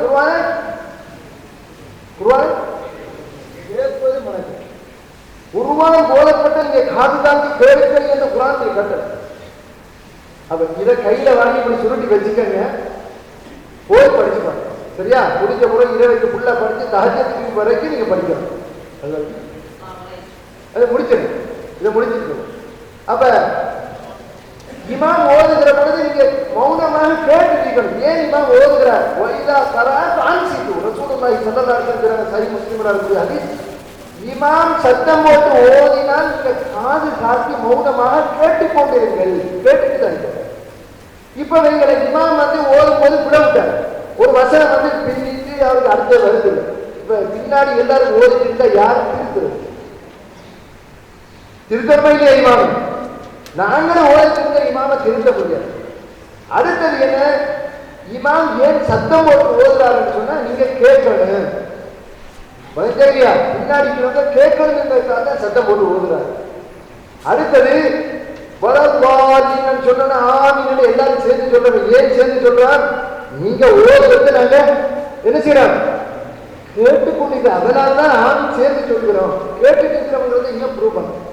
குர்ஆன் கேட்பது மனது. குர்ஆன் போதப்பட்ட நீங்க காது தாங்கி கேட்கிறீங்க என்று குர்ஆன் கட்டளை. அப்ப இதை கையில வாங்கி இப்படி சுருட்டி வச்சுக்கங்க, போய் படிச்சு பாருங்க. சரியா? முடிஞ்ச முறை இரவுக்கு ஃபுல்லா படிச்சு தஹஜ்ஜுக்கு வரைக்கும் நீங்க படிக்கணும். அது முடிச்சிருங்க. இதை முடிச்சிருக்கணும். அப்ப இமாம் ஓதுகிற பொழுது நீங்க மௌனமாக கேட்டுக்கணும். ஏன் இமாம் ஓதுகிறார்? வைதா கராத் அன்சிது. ரசூலுல்லாஹி ஸல்லல்லாஹு அலைஹி வஸல்லம் சஹீஹ் முஸ்லிம்ல இருக்கிற ஹதீஸ், இமாம் சத்தம் போட்டு ஓதினால் நீங்க காது காட்டி மௌனமாக கேட்டுக்கொண்டிருங்கள். கேட்டுட்டு தான் இருக்க. இப்ப எங்களை இமாம் ஓதும் போது விடவிட்டார். ஒரு வசனம் பின்னிட்டு அவருக்கு அடுத்த வருது. இப்ப பின்னாடி எல்லாரும் ஓதிட்டு இருந்தா யாரும் திருத்தமா இல்லையா? இமாம் நாங்களும் ஓதிட்டு இமாம திருத்த முடியாது. அடுத்தது என்ன? இமாம் ஏன் சத்தம் போட்டு ஓதுறாருன்னு சொன்னா நீங்க கேட்கணும். இல்லையா? பின்னாடி கேட்கணும் சத்தம் போட்டு ஓதுறாரு. அடுத்தது சொன்னா ஆமீன் எல்லாரும் சேர்ந்து சொல்லணும். ஏன் சேர்ந்து சொல்றார்? நீங்க ஓதுறது நாங்க என்ன செய்யறோம்? கேட்டுக்கொண்டு. அதனாலதான் ஆமீன் சேர்ந்து சொல்கிறோம். கேட்டுட்டு இருக்கிறவங்க இன்னும் ப்ரூவ் பண்ணணும்.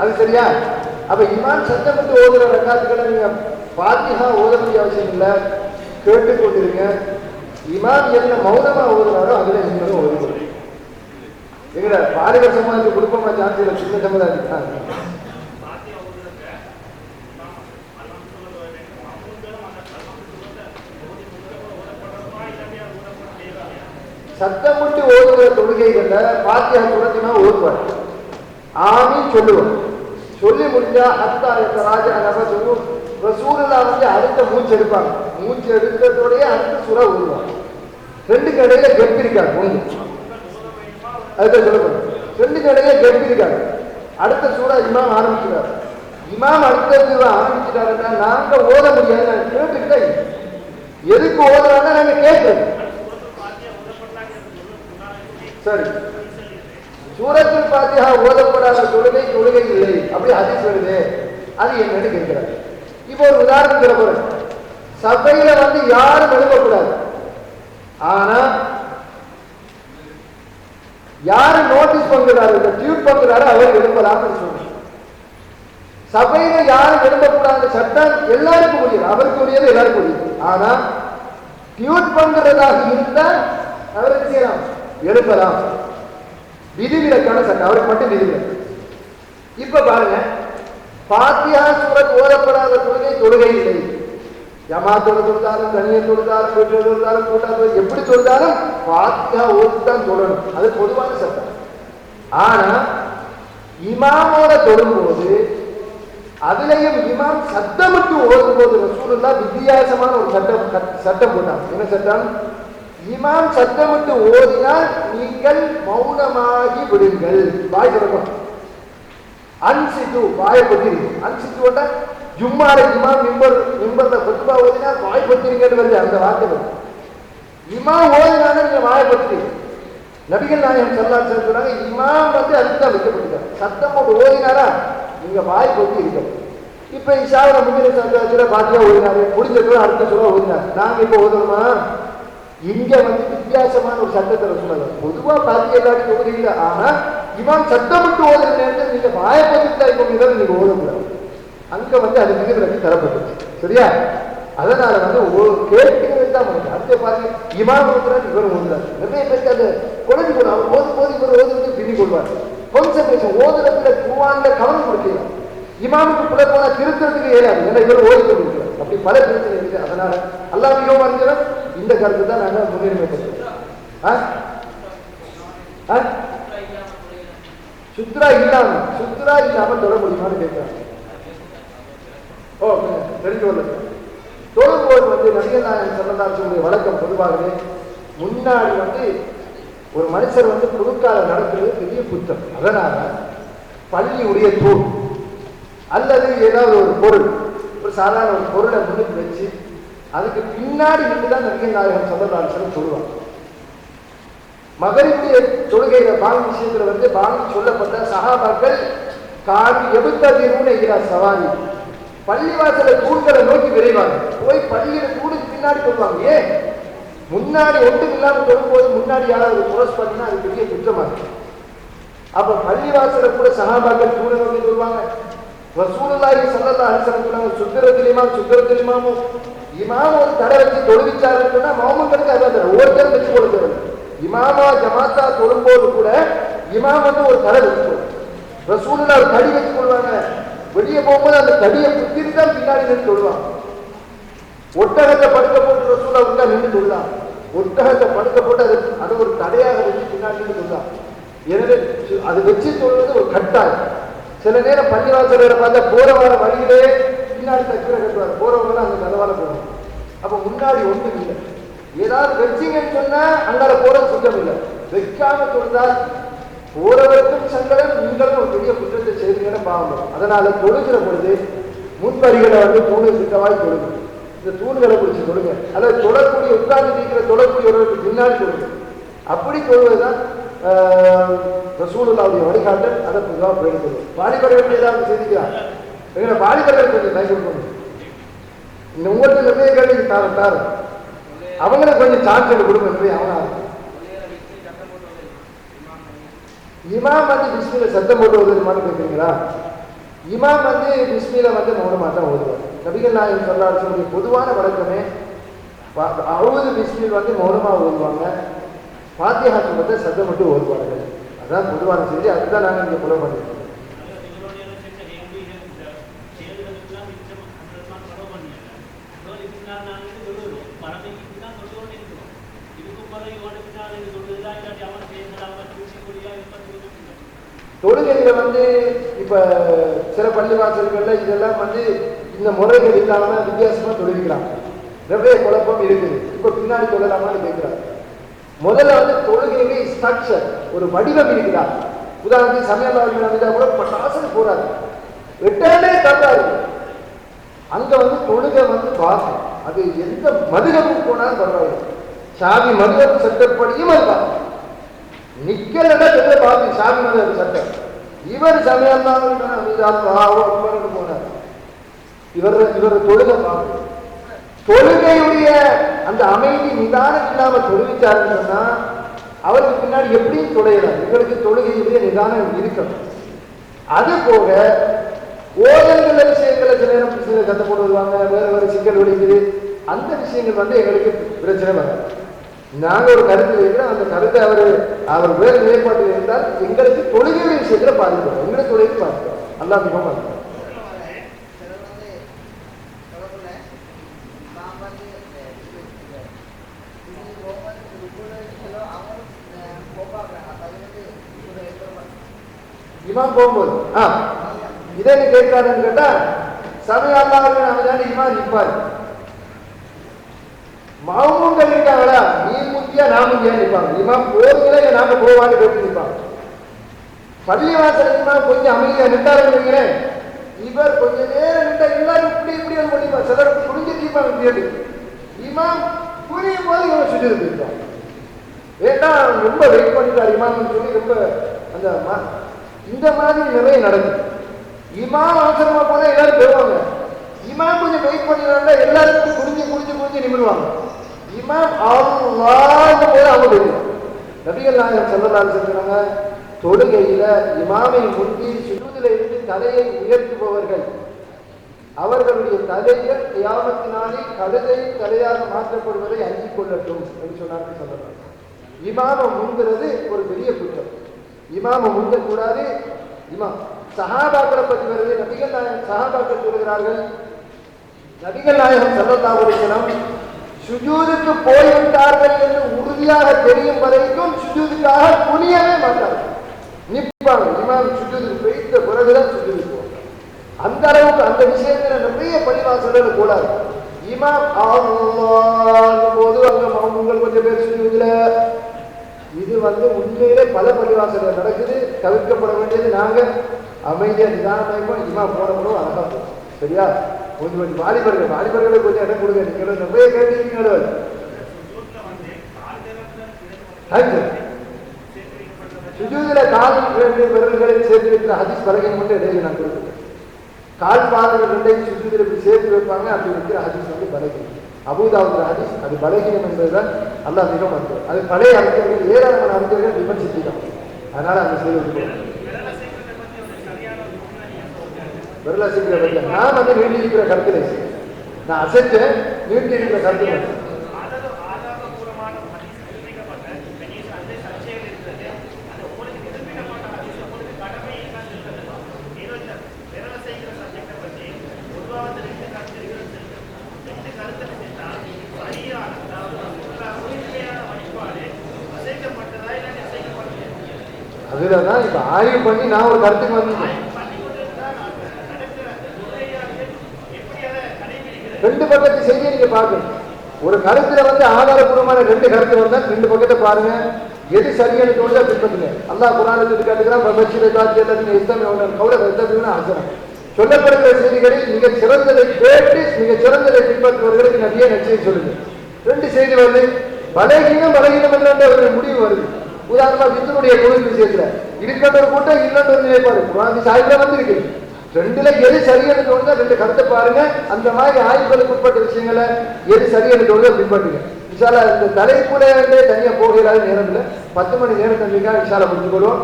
அது சரியா? அப்ப இமாம் சத்தமிட்டு ஓதுற ரக்காத்துக்களை நீங்க ஃபாத்திஹா ஓத வேண்டிய அவசியம் இல்லை, கேட்டுக்கொண்டிருங்க. இமாம் என்ன மௌனமா ஓதுறாரோ அதுல நீங்களும் ஓதுங்க. எங்கட பாலிகர் சமாஜத்துக்கு குடும்பமா சான்ஸ் இல்லை, சின்ன சமுதாயத்துக்கு தான். சத்தமிட்டு ஓதுகிற தொழுகைகள்ல ஃபாத்திஹா தொடர்ச்சினா ஓதுவார். ஆமீன் சொல்லுவோம். சொல்லி முடிஞ்சா ஹத்தா ராஜா ரசூலுல்லாஹ் அடுத்த மூச்சு எடுப்பாங்க. மூச்சு எடுக்கிறதோடய அடுத்த சூறா ஓதுவாங்க. ரெண்டு கடையில கெப் இருக்காங்க. அதுதான் சொல்லப்படும். ரெண்டு கடையில கெப் இருக்காங்க. அடுத்த சூறா இமாம் ஆரம்பிச்சுட்டாரு. இமாம் அடுத்தது ஆரம்பிச்சுட்டாருன்னா நாங்க ஓத முடியாது. நாங்க கேட்டுக்கிட்டா எதுக்கு ஓதுறாங்க நாங்க கேட்கறது. சரி, சூரத்துல் ஃபாத்திஹா ஓதப்படாத தொழுகை தொழுகை இல்லை அப்படி ஹதீஸ் வருது. அது என்னன்னு கேட்கிறார். இப்போ ஒரு உதாரணம் சொல்ல போறேன். சபையில யாரும் எழுப்பக்கூடாது. ஆனா யாரு நோட்டீஸ் பண்றாரு, இந்த டியூட் பண்றாரு, அவர் எழுப்பலாம்னு சொல்றாரு. சபையில யாரும் எழுப்பக்கூடாத சட்டம் எல்லாருக்கும் முடியும். அவருக்கு முடியாது, எல்லாருக்கும் முடியும். ஆனா டியூட் பண்றதாக இருந்தா அவருக்கு செய்யலாம், எழுப்பலாம். விதிவிலக்கான சட்டம், அவருக்கு மட்டும் விதிவிலக்கு. இப்ப பாருங்க, ஃபாத்திஹா சூரத் ஓதப்படாத தொழுகை தொழுகை இல்லை. ஜமாத்தோட தொழுதாலும், தனியை தொழுதாலும், வீட்டில் தொழுதாலும், கூட்டாளி எப்படி தொழுதாலும் ஃபாத்திஹா ஓதுதான் தொழணும். அது பொதுவான சட்டம். ஆனா இமாமோட தொழும்போது அதுலயும் இமாம் சத்தமிட்டு ஓதும் போது ரசூலுல்லாஹ் வித்தியாசமான ஒரு சட்டம் போட்டாங்க. என்ன சட்டம்? இமாம் சத்தமிட்டு ஓதினால் நீங்கள் மௌனமாகி விடுங்கள். வாய் திறக்கணும். அன்சித்து வாயை பத்திரிங்க. அன்சித்து ஜும்மால இமாம் மிம்பர்ல பத்துபா ஓதினால் வாய் பத்திரிங்கன்னு வருது. அந்த வார்த்தை வருது. இமாம் ஓதினாலும் நீங்க வாயை பத்திரிங்க. நபிகள் நாயகம் ஸல்லல்லாஹு அலைஹி வஸல்லம் சொன்னாங்க, இமாம் அதுதான் வைக்கப்பட்டிருக்காங்க. சத்தம் போட்டு ஓதினாரா நீங்க வாய் பத்தி இருக்கணும். இப்ப இஷாவுல முன்னிலை சந்தோஷத்துல பாத்தியா ஓதினாரு, முடிஞ்சது அடுத்த சொல்ல ஓதினார். நாங்க இப்ப ஓதணுமா? இங்க வித்தியாசமான ஒரு சட்டத்தை சொல்லுவாங்க. பொதுவா பாத்தி எல்லாரும் ஓதுறீங்க. ஆனா இமாம் சத்தமிட்டு ஓதுற நேரத்தில் நீங்க வாயப்பத்தி நீங்க ஓதக்கூடாது. அங்க அது விதிவிலக்கு தரப்பட்டது. சரியா? அதனால கேட்கிறது தான் பண்ணுங்க. அடுத்த பாருங்க, இமாம் ஓதுறாரு, இவர் ஓதுறாரு. நிறைய பேருக்கு அது குழந்தை போடும். அவர் ஓதும் போது இவர் ஓதுறது பின்னி கொள்வார். கான்சன்ட்ரேஷன் ஓதுறதுல குர்ஆன்ல கவனம் கொடுக்கலாம். இமாமுக்கு பிள்ளை போனா திருத்தறதுக்கு ஏறாது. ஏன்னா இவர் ஓதி கொண்டிருக்கிறார். அப்படி பல பிரச்சனை இருக்கு. அதனால அல்லாஹ் மிகவும் அறிஞர். இந்த கருத்து தான் நாங்கள் முன்னுரிமை பண்றோம். சுத்ரா இல்லாம தொட முடியுமான்னு கேட்கிறாங்க. ஓ, தெரிஞ்சு வரல. தொழும்போது நபிகள் நாயகம் ஸல்லல்லாஹு அலைஹி வஸல்லம் வழக்கம் பொதுவாகவே முன்னாடி ஒரு மனுஷர் குறுக்கால நடக்கிறது பெரிய குற்றம். அதனால பள்ளியுடைய தூண் அல்லது ஏதாவது ஒரு பொருள், ஒரு சாதாரண ஒரு பொருளை முன்னுக்கு வச்சு அதுக்கு பின்னாடி நின்றுதான் நபிகள் நாயகம் ஸல்லல்லாஹு அலைஹி வஸல்லம் சொல்லுவாங்க. மகரிபுடைய தொழுகையில பாங்கு விஷயத்துல பாங்கு சொல்லப்பட்ட சஹாபாக்கள் காடு எபுத்ததிரூன இலா சவாரி, பள்ளிவாசல தூண்களை நோக்கி விரைவாங்க. போய் பள்ளியில தூணுக்கு பின்னாடி சொல்லுவாங்க. ஏன் முன்னாடி ஒன்றும் இல்லாமல் சொல்லும்போது முன்னாடி யாராவது குரோஸ் பண்ணினா அது பெரிய குற்றமா இருக்கு. அப்ப பள்ளிவாசல கூட சஹாபாக்கள் தூணை நோக்கி சொல்லுவாங்க. ரசூலுல்லாஹி ஸல்லல்லாஹு அலைஹி வஸல்லம் சொன்னாங்க, சுத்தரத்தில் இமாமும் இமாம் ஒரு தடை வச்சு தொழுவிச்சாருன்னு சொன்னா மௌமங்களுக்கு அதான் தடை, ஒவ்வொருத்தரும் வச்சு கொள்ள தேவை. இமாமா ஜமாத்தா தொழும்போது கூட இமாம் ஒரு தடை வச்சு ரசூலுல்லாஹ் ஒரு தடி வச்சு கொள்வாங்க. வெளியே போகும்போது அந்த தடியை குத்திட்டு தான் பின்னாடி நின்று தொழுவாங்க. ஒட்டகத்தை படுக்க போட்டு ரசூலுல்லாஹ் உள்ள நின்று தொழுதான். ஒட்டகத்தை படுக்க போட்டு அது ஒரு தடையாக வச்சு பின்னாடி நின்று தொழுதான். எனவே அது வச்சு தொழுவது ஒரு கட்டாயம். சில நேரம் பள்ளிவாசல்களை பார்த்தா போற வர வழியிலே பின்னாடி தக்கரை கட்டுவார், போறவங்க அந்த கதவால போகணும். அப்ப முன்னாடி ஒன்றும் இல்லை. ஏதாவது வச்சிங்கன்னு சொன்னா அங்கால போறது சுத்தம் இல்லை. வைக்காம தொழுதால் போறவருக்கும் சங்கடம், நீங்களும் ஒரு பெரிய குற்றத்தை செய்வீங்கன்னு பாவம். அதனால தொழுகிற பொழுது முன்வரிகளை தூணு சித்தவாய் தொழுங்க. இந்த தூண்களை பிடிச்சி தொழுங்க. அல்லது தொழக்கூடிய உட்கார்ந்து நீக்கிற தொழக்கூடியவர்களுக்கு பின்னாடி தொழுங்க. அப்படி தொழுவதுதான் ரசூலுல்லாஹ்வுடைய வழிகாட்டல். அதை பொதுவாக போயிடுது. வாலிபர்கள் ஏதாவது செய்திக்கலாம், எங்களை வாலிபர்கள் கொஞ்சம் கை கொடுக்கணும். இந்த உங்கள்கிட்ட நிறைய கேள்வி தாரு அவங்கள கொஞ்சம் சான்ஸ் கொடுங்க. அவனா இமாம் பிஸ்மில சத்தம் போட்டு ஓதுமான்னு கேட்குறீங்களா? இமாம் பிஸ்மில மௌனமாக தான் ஓதுவார். நபிகள் நாயகம் ஸல்லல்லாஹு அலைஹி வஸல்லம் பொதுவான வழக்கமே அவுது பிஸ்மில் மௌனமாக ஓதுவாங்க. ஃபாத்திஹா சொல்றதை சத்தம் மட்டும் ஓதுவார்கள். அதான் பொதுவான செய்தி. அதுதான் நாங்கள் இங்கே ஃபாலோ பண்ணிருக்கோம். தொழுகையில இப்ப சில பள்ளிவாசல்கள்ல இதெல்லாம் இந்த முறைகள் இல்லாம வித்தியாசமா தொழுகிறாங்க. நிறைய குழப்பம் இருக்குது. இப்ப பின்னாடி தொழலாமான்னு கேட்கிறாங்க. முதல்ல தொழுகையிலே ஸ்ட்ரக்சர், ஒரு வடிவம் இருக்கிறார். உதாரணத்துக்கு சமயவாதிகள் கூட பட்டாசு போறாரு, வெட்டாலே தந்தாரு. அங்க தொழுகை வாசம். அது எந்த மதுகமும் போனாலும் பரவாயில்லை. சாமி மதுகப்பு சட்டப்படியும் அது பார்த்து நிக்கலன்னா பெரிய பார்த்து சாமி மதுகப்பு சட்டம். இவர் சமயம்தான் போனார். இவர் தொழுகை பார்த்து தொழுகையுடைய அந்த அமைதி நிதானம் இல்லாம தொழுவிச்சாருன்னு சொன்னா அவருக்கு பின்னாடி எப்படியும் தொழையிறார். எங்களுக்கு தொழுகையுடைய நிதானம் இருக்கணும். அது போக ஓதல்கள விஷயங்களை சில நேரம் பிரச்சனை சத்த போட்டு வருவாங்க, வேற சிக்கல் விளைக்குது. அந்த விஷயங்கள் எங்களுக்கு பிரச்சனை வராது. நாங்க ஒரு கருத்து வைக்கிறோம். அந்த கருத்தை அவர் வேறு நிலைப்பாட்டில் இருந்தால் எங்களுக்கு தொழுகையுடைய விஷயத்துல பாதிக்கிறோம். எங்களுக்கு தொழுகை பாதிக்கிறோம். அல்லாஹ் மிகவும் பாதிக்கிறோம். இமாம் போகும்போது இதை கேட்காதுன்னு கேட்டா சமய அல்லாஹ் இமாம் நிற்பாரு. மாமூன்கள் இருக்காங்களா, நீ முக்கியா நான் முக்கியா நிற்பாங்க. இமாம் போவீங்களா நாங்க போவான்னு கேட்டு நிற்பாங்க. பள்ளிவாசல் இமாம் கொஞ்சம் அமைதியா நின்றாருன்னு இவர் கொஞ்ச நேரம் நின்றா எல்லாரும் இப்படி இப்படி பண்ணிப்பாங்க. சிலருக்கு புரிஞ்சு தீப்பாங்க கேட்டு இமாம் புரியும் போது இவங்க சுற்றி போயிருப்பாங்க. வேண்டாம் ரொம்ப வெயிட் பண்ணிட்டார் இமாம்னு சொல்லி ரொம்ப இந்த மாதிரி நிறைய நடக்குது. இமாம் அவசரமா போனா எல்லாரும் போவாங்க. இமாம் கொஞ்சம் வெயிட் பண்ணினா எல்லாருக்கும் குடிஞ்சு நிமிடுவாங்க. இமாம் அல்லாஹ் போல அவங்க போயிடுவாங்க. நபிகள் நாயகம் ஸல்லல்லாஹு அலைஹி வஸல்லம் சொன்னாங்க, தொழுகையில இமாமை முந்தி சுஜூதில் இருந்து தலையை உயர்த்துபவர்கள் அவர்களுடைய தலைகள் கியாமத்தினாலே கழுதை தலையாக மாற்றப்படுவதை அஞ்சிக் கொள்ளட்டும் என்று சொன்னார்கள் ஸல்லல்லாஹு அலைஹி வஸல்லம். இமாமை முந்துறது ஒரு பெரிய குற்றம். இமாமை முந்தக்கூடாது. இமாம் சஹாபாக்களை பற்றி வருது. நபிகள் நாயகம் சஹாபாக்கள் சொல்கிறார்கள், நபிகள் நாயகம் ஸல்லல்லாஹு அலைஹி வஸல்லம் சுஜூதுக்கு போய்விட்டார்கள் என்று உறுதியாக தெரியும் வரைக்கும் சுஜூதுக்காக குனியவே மாட்டார்கள், நிற்பாங்க. இமாம் சுஜூதுக்கு போயிட்ட பிறகுதான் சுஜூதுக்கு போவாங்க. அந்த அளவுக்கு அந்த விஷயத்துல நிறைய பள்ளிவாசல்கள் கூடாது. இமாம் அல்லாஹ் போது அங்க மாமூன்கள் கொஞ்சம் பேர் சுஜூதுல. இது உண்மையிலே பல பள்ளிவாசல்ல நடக்குது. தவிர்க்கப்பட வேண்டியது. நாங்க அமைதியா நிதானமா இமாம் போறவங்களோ அழகா போகும். சரியா? கொஞ்சம் வாலிபர்களுக்கு கொஞ்சம் இடம் கொடுங்க. நீங்களும் நிறைய கேட்டீங்களோ. சுஜூதுல கால் 2 விரல்களை சேர்த்து வைக்கிற ஹதீஸ் பலகீனம் மட்டும் இடையில நான் கொடுக்குறேன். கால் பாதங்கள் 2ஐயும் சுஜூதுல இப்படி சேர்த்து வைப்பாங்க. அப்படி வைக்கிற ஹதீஸ் பலகீனம். அபூதாவுத் ஹதீஸ் அது பலகீனம் என்பதுதான் அல்லாஹ் மிக மருத்துவம். அது பழைய அறிஞர்கள் ஏராளமான அறிஞர்கள் விமர்சித்திருக்காங்க. அதனால அந்த செய்தி விரல செய்கிற பற்றி நான் நீட்டி இருக்கிற கருத்துல நான் அசைச்சேன். நீட்டி இருக்கிற கருத்து அதுலதான் இப்ப ஆய்வு பண்ணி நான் ஒரு கருத்துக்கு வந்தேன். 2 பக்கத்து செய்தியை நீங்க பாக்கணும். ஒரு கருத்துல ஆதாரபூர்வமான 2 கருத்து வந்தா 2 பக்கத்தை பாருங்க. எது சரியான தோணுதோ பின்பற்றுங்க. அல்லாஹ் குர்ஆனில் காட்டுகிறான் சொல்லப்படுகிற செய்திகளில் மிக சிறந்ததை கேட்டு மிக சிறந்ததை பின்பற்றுவர்களுக்கு நபியே நச்சை சொல்லுங்க. 2 செய்தி வருது. பலகீனம் என்ற ஒரு முடிவு வருது. உதாரணமா வித்துனுடைய கோவில் விஷயத்துல இருக்கின்ற ஒரு கூட்டம் இல்லைன்னு ஒரு நிலைப்பாடு குர்ஆன் சாயில வந்திருக்கு. 2ல எது சரியான தோணுதோ 2 கருத்தை பாருங்க. அந்த மாதிரி ஆய்வுகளுக்கு உட்பட்ட விஷயங்களை எது சரியான தோணுதோ பின்பற்றுங்க. விஷாலா இந்த தலைப்புல தனியா போகிறாரு நேரம் இல்லை. 10 மணி நேரம் தம்பிக்கா விஷாலா முடிச்சு கொள்வோம்.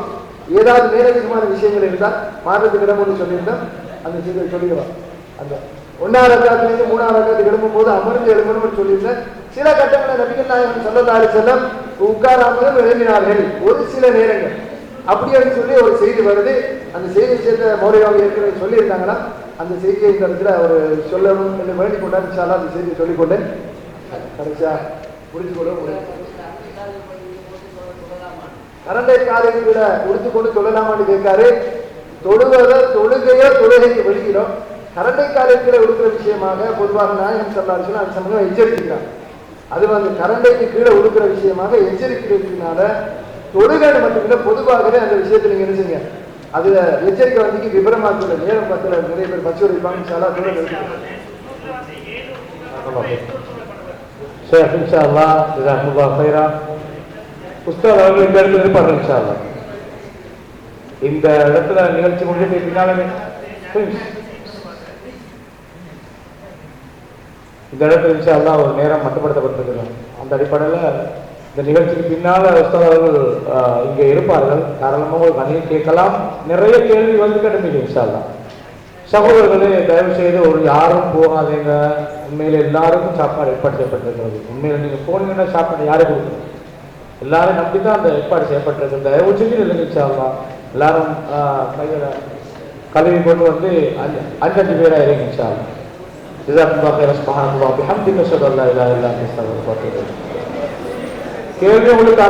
ஏதாவது மேலதிகமான விஷயங்கள் இருந்தால் மாற்றத்துக்கு இடம் ஒன்று சொல்லியிருந்தோம். அந்த செய்தியை சொல்லிடுவான். அந்த 1ஆம் ரக்காத்திலிருந்து 3ஆம் ரக்காத்துக்கு எழும்பும் போது அமர்ந்து எழும்பணும்னு சொல்லியிருந்தேன். சில கட்டங்களை நபிகள் நாயகம் ஸல்லல்லாஹு அலைஹி வஸல்லம் உட்காராமலும் எழுதினார்கள் ஒரு சில நேரங்கள். அப்படின்னு சொல்லி ஒரு செய்தி வருது. அந்த செய்தி விஷயத்தை மௌலியாவை ஏற்கனவே சொல்லியிருந்தாங்களா? அந்த செய்தியை இந்த இடத்துல ஒரு சொல்லணும் என்று வேண்டிக் கொண்டார். இன்ஷா அல்லாஹ் அந்த செய்தியை சொல்லிக்கொண்டேன். கடைசியா புரிஞ்சு கொள்ள கரண்டை காலையில உடுத்துக்கொண்டு சொல்லலாமான்னு கேட்காரு. தொழுகைக்கு வெளியிடும் கரண்டை காலையில உடுக்கிற விஷயமாக பொதுவாக நாயகம் ஸல்லல்லாஹு அலைஹி வஸல்லம் அந்த சமயம் எச்சரிக்கிறாங்க. அது கரண்டைக்கு கீழே உடுக்கிற விஷயமாக எச்சரிக்கிறதுனால தொழுகை மட்டுமில்லை பொதுவாகவே அந்த விஷயத்தை நீங்க என்ன செய்யுங்க. அதுல எச்சரிக்கை விபரமாக்குள்ள நேரம் பத்துல நிறைய பேர் பச்சு வைப்பாங்க. இந்த இடத்துல நிகழ்ச்சி முடிஞ்சு பின்னாலுமே இந்த இடத்துல இன்ஷா அல்லாஹ் ஒரு நேரம் மட்டுப்படுத்தப்பட்டிருக்கிறோம். அந்த அடிப்படையில் இந்த நிகழ்ச்சிக்கு பின்னால் உஸ்தாத் அவர்கள் இங்கே இருப்பார்கள். தாராளமாக ஒரு கணியை கேட்கலாம். நிறைய கேள்வி கிடமிங்க இன்ஷா அல்லாஹ். சகோதரர்களே தயவு செய்து ஒரு யாரும் போகாதீங்க. உண்மையில எல்லாருக்கும் சாப்பாடு ஏற்பாடு செய்யப்பட்டிருக்கிறது. உண்மையில நீங்க போனீங்கன்னா சாப்பாடு யாரும் கொடுக்கணும். எல்லாரும் நம்பிதான் அந்த ஏற்பாடு செய்யப்பட்டிருக்கிறது. தயவு செஞ்சு இல்லைங்க இன்ஷா அல்லாஹ். எல்லாரும் கையில கல்வி கொண்டு 5 பேரா இருங்க இன்ஷா அல்லாஹ். ஜஸாக்குல்லாஹு கைரன் சுப்ஹானல்லாஹ் பிஹம்திஹி அஷ்ஹது அல்லா இலாஹா இல்லா அன்த அஸ்தக்ஃபிருக வ அத்தூபு இலைக். கேள்வி உங்களுக்கு